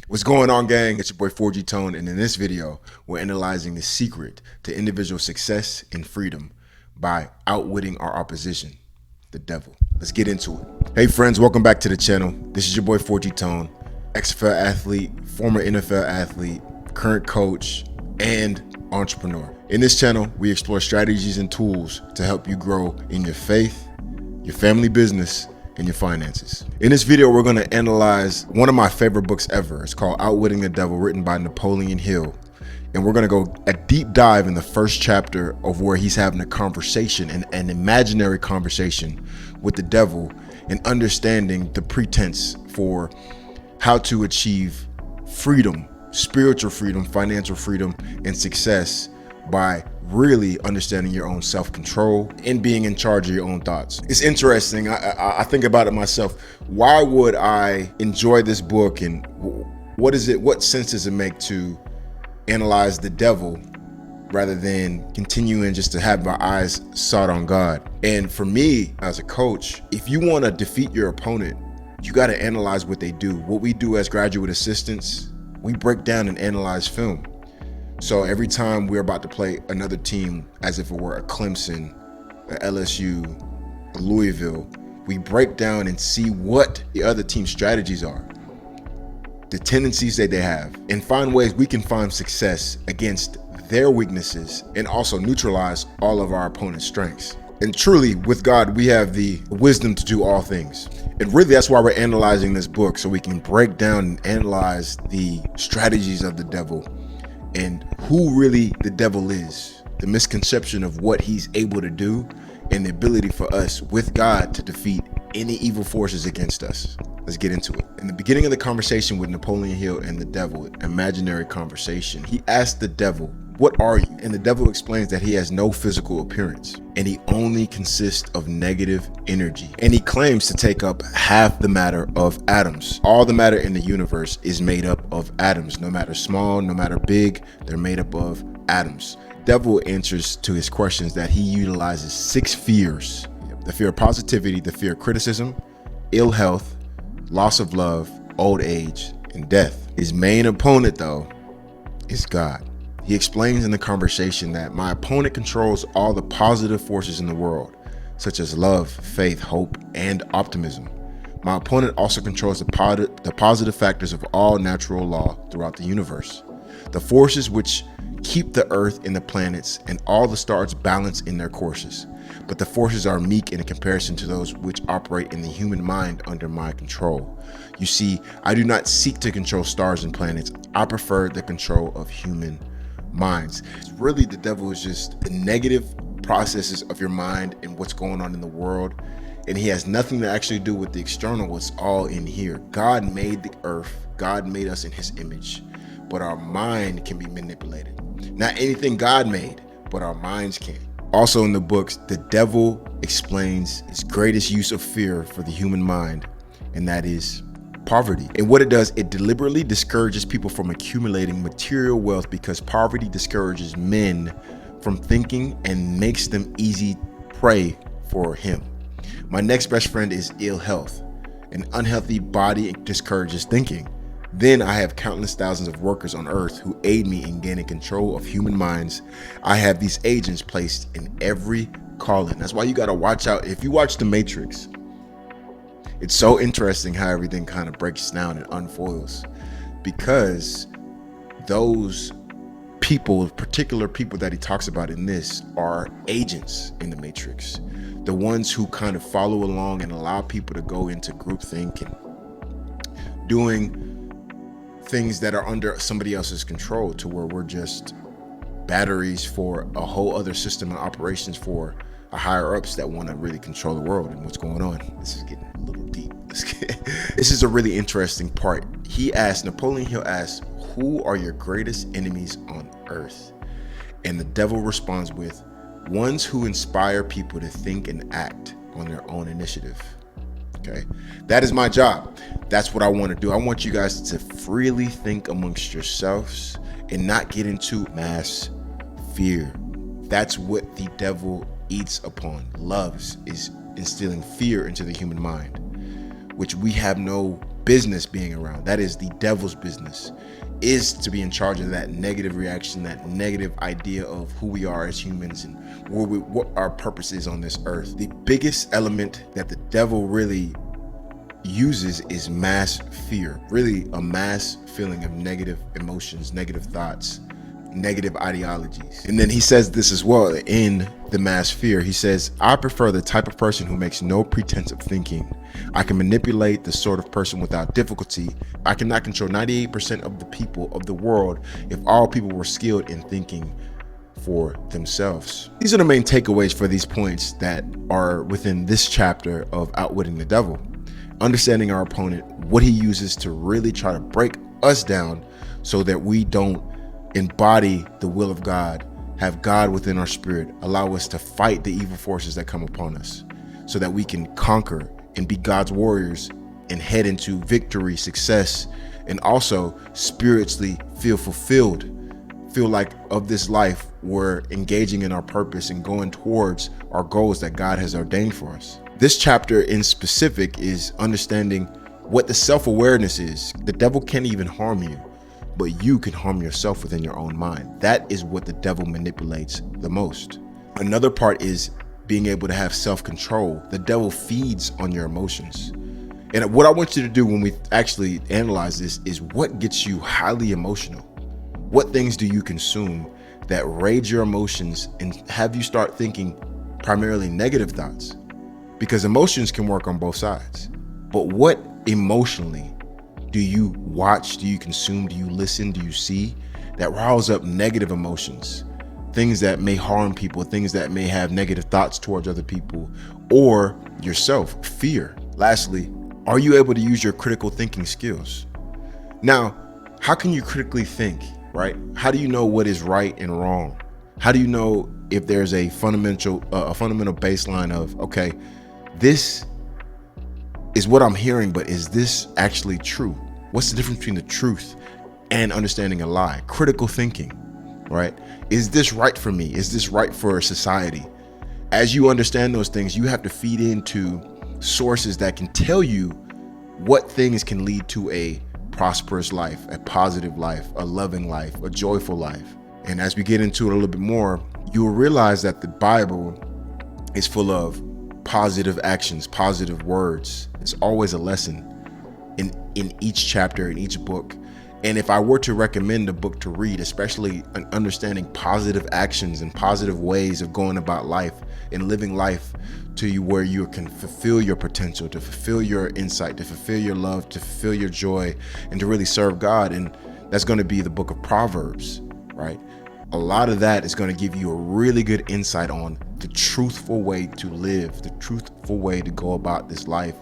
What's going on, gang? It's your boy 4G Tone, and in this video, we're analyzing the secret to individual success and freedom by outwitting our opposition, the devil. Let's get into it. Hey friends, welcome back to the channel. This is your boy 4G Tone, XFL athlete, former NFL athlete, current coach, and entrepreneur. In this channel, we explore strategies and tools to help you grow in your faith, your family business, and your finances. In this video, we're going to analyze one of my favorite books ever. It's called Outwitting the Devil, written by Napoleon Hill. And we're going to go a deep dive in the first chapter of where he's having a conversation, an imaginary conversation with the devil, and understanding the pretense for how to achieve freedom, spiritual freedom, financial freedom, and success by really understanding your own self-control and being in charge of your own thoughts. It's interesting. I think about it myself. Why would I enjoy this book, and what sense does it make to analyze the devil rather than continuing just to have my eyes sought on God? And for me as a coach, if you want to defeat your opponent, you got to analyze what they do. What we do as graduate assistants, we break down and analyze film. So every time we're about to play another team, as if it were a Clemson, a LSU, a Louisville, we break down and see what the other team's strategies are, the tendencies that they have, and find ways we can find success against their weaknesses and also neutralize all of our opponent's strengths. And truly, with God, we have the wisdom to do all things. And really, that's why we're analyzing this book, so we can break down and analyze the strategies of the devil and who really the devil is, the misconception of what he's able to do, and the ability for us with God to defeat any evil forces against us. Let's get into it. In the beginning of the conversation with Napoleon Hill and the devil, imaginary conversation, he asked the devil, "What are you?" And the devil explains that he has no physical appearance and he only consists of negative energy. And he claims to take up half the matter of atoms. All the matter in the universe is made up of atoms. No matter small, no matter big, they're made up of atoms. Devil answers to his questions that he utilizes 6 fears: the fear of positivity, the fear of criticism, ill health, loss of love, old age, and death. His main opponent, though, is God. He explains in the conversation that my opponent controls all the positive forces in the world, such as love, faith, hope, and optimism. My opponent also controls the positive factors of all natural law throughout the universe, the forces which keep the earth and the planets and all the stars balanced in their courses. But the forces are meek in comparison to those which operate in the human mind under my control. You see, I do not seek to control stars and planets. I prefer the control of human minds. Really, the devil is just the negative processes of your mind and what's going on in the world. And he has nothing to actually do with the external. It's all in here. God made the earth. God made us in his image. But our mind can be manipulated. Not anything God made, but our minds can. Also in the books, the devil explains his greatest use of fear for the human mind, and that is poverty. And what it does, it deliberately discourages people from accumulating material wealth, because poverty discourages men from thinking and makes them easy prey for him. My next best friend is ill health. An unhealthy body discourages thinking. Then I have countless thousands of workers on earth who aid me in gaining control of human minds. I have these agents placed in every calling. That's why you got to watch out. If you watch The Matrix, it's so interesting how everything kind of breaks down and unfoils, because those people, particular people that he talks about in this, are agents in the Matrix. The ones who kind of follow along and allow people to go into groupthink and doing things that are under somebody else's control, to where we're just batteries for a whole other system and operations for a higher ups that want to really control the world and what's going on. This is getting a little deep. This is a really interesting part. Napoleon Hill asks, "Who are your greatest enemies on earth?" And the devil responds with, "Ones who inspire people to think and act on their own initiative." Okay, that is my job. That's what I want to do. I want you guys to freely think amongst yourselves and not get into mass fear. That's what the devil eats upon, loves, is instilling fear into the human mind, which we have no business being around. That is the devil's business, is to be in charge of that negative reaction, that negative idea of who we are as humans and what our purpose is on this earth. The biggest element that the devil really uses is mass fear, really a mass feeling of negative emotions, negative thoughts, negative ideologies. And then he says this as well in the mass fear. He says, I prefer the type of person who makes no pretense of thinking. I can manipulate the sort of person without difficulty. I cannot control 98% of the people of the world if all people were skilled in thinking for themselves. These are the main takeaways for these points that are within this chapter of Outwitting the Devil. Understanding our opponent, what he uses to really try to break us down so that we don't embody the will of God, have God within our spirit, allow us to fight the evil forces that come upon us so that we can conquer and be God's warriors and head into victory, success, and also spiritually feel fulfilled, feel like of this life we're engaging in our purpose and going towards our goals that God has ordained for us. This chapter in specific is understanding what the self-awareness is. The devil can't even harm you, but you can harm yourself within your own mind. That is what the devil manipulates the most. Another part is being able to have self-control. The devil feeds on your emotions. And what I want you to do when we actually analyze this is what gets you highly emotional. What things do you consume that raise your emotions and have you start thinking primarily negative thoughts? Because emotions can work on both sides. But what emotionally do you watch, do you consume, do you listen, do you see that riles up negative emotions? Things that may harm people, things that may have negative thoughts towards other people or yourself, fear. Lastly, are you able to use your critical thinking skills? Now, how can you critically think, right? How do you know what is right and wrong? How do you know if there's a fundamental baseline of, okay, this is what I'm hearing, but is this actually true? What's the difference between the truth and understanding a lie? Critical thinking, right? Is this right for me? Is this right for society? As you understand those things, you have to feed into sources that can tell you what things can lead to a prosperous life, a positive life, a loving life, a joyful life. And as we get into it a little bit more, you will realize that the Bible is full of positive actions, positive words. It's always a lesson in each chapter, in each book. And if I were to recommend a book to read, especially an understanding positive actions and positive ways of going about life and living life to you where you can fulfill your potential, to fulfill your insight, to fulfill your love, to fulfill your joy, and to really serve God. And that's going to be the book of Proverbs, right? A lot of that is going to give you a really good insight on the truthful way to live, the truthful way to go about this life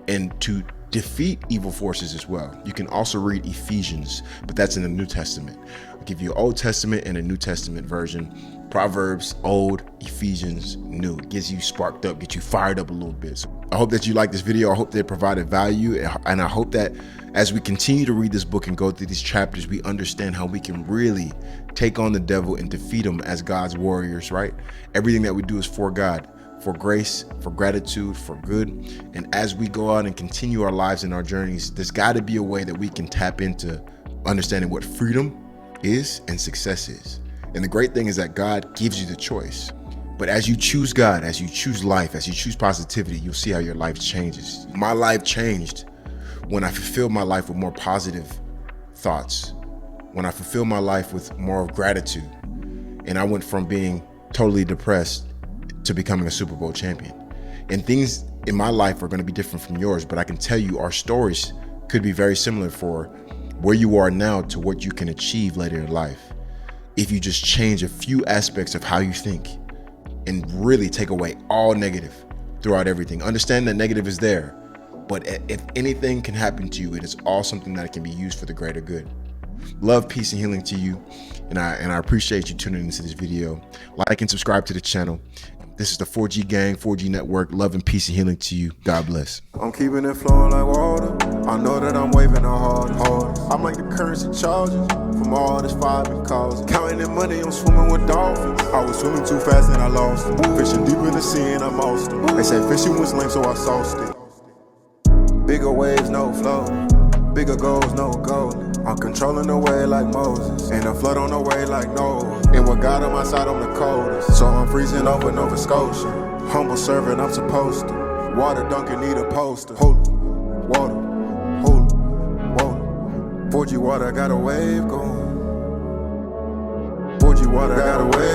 and to defeat evil forces as well. You can also read Ephesians, but that's in the New Testament. I'll give you an Old Testament and a New Testament version. Proverbs, Old, Ephesians, New. It gets you sparked up, gets you fired up a little bit. So I hope that you like this video. I hope that it provided value. And I hope that as we continue to read this book and go through these chapters, we understand how we can really take on the devil and defeat him as God's warriors, right? Everything that we do is for God, for grace, for gratitude, for good. And as we go out and continue our lives and our journeys, there's got to be a way that we can tap into understanding what freedom is and success is. And the great thing is that God gives you the choice. But as you choose God, as you choose life, as you choose positivity, you'll see how your life changes. My life changed when I fulfilled my life with more positive thoughts, when I fulfilled my life with more of gratitude. And I went from being totally depressed to becoming a Super Bowl champion. And things in my life are going to be different from yours, but I can tell you our stories could be very similar for where you are now to what you can achieve later in life if you just change a few aspects of how you think and really take away all negative throughout everything. Understand that negative is there, but if anything can happen to you, it is all something that can be used for the greater good. Love, peace, and healing to you. And I appreciate you tuning into this video. Like and subscribe to the channel. This is the 4G Gang, 4G Network. Love and peace and healing to you. God bless. I'm keeping it flowing like water. I know that I'm waving the hardest. I'm like the currency charges from all this fire been causing. Counting that money, I'm swimming with dolphins. I was swimming too fast and I lost them. Fishing deep in the sea and I lost them. They said fishing was lame, so I sauced it. Bigger waves, no flow. bigger goals, no goal. I'm controlling the way like Moses, and a flood on the way like Noah. And with God on my side, I'm the coldest, so I'm freezing over Nova Scotia. Humble servant, I'm supposed to. Water dunking, need a poster. Holy water, holy water. 4G water, got a wave going. 4G water, got a wave.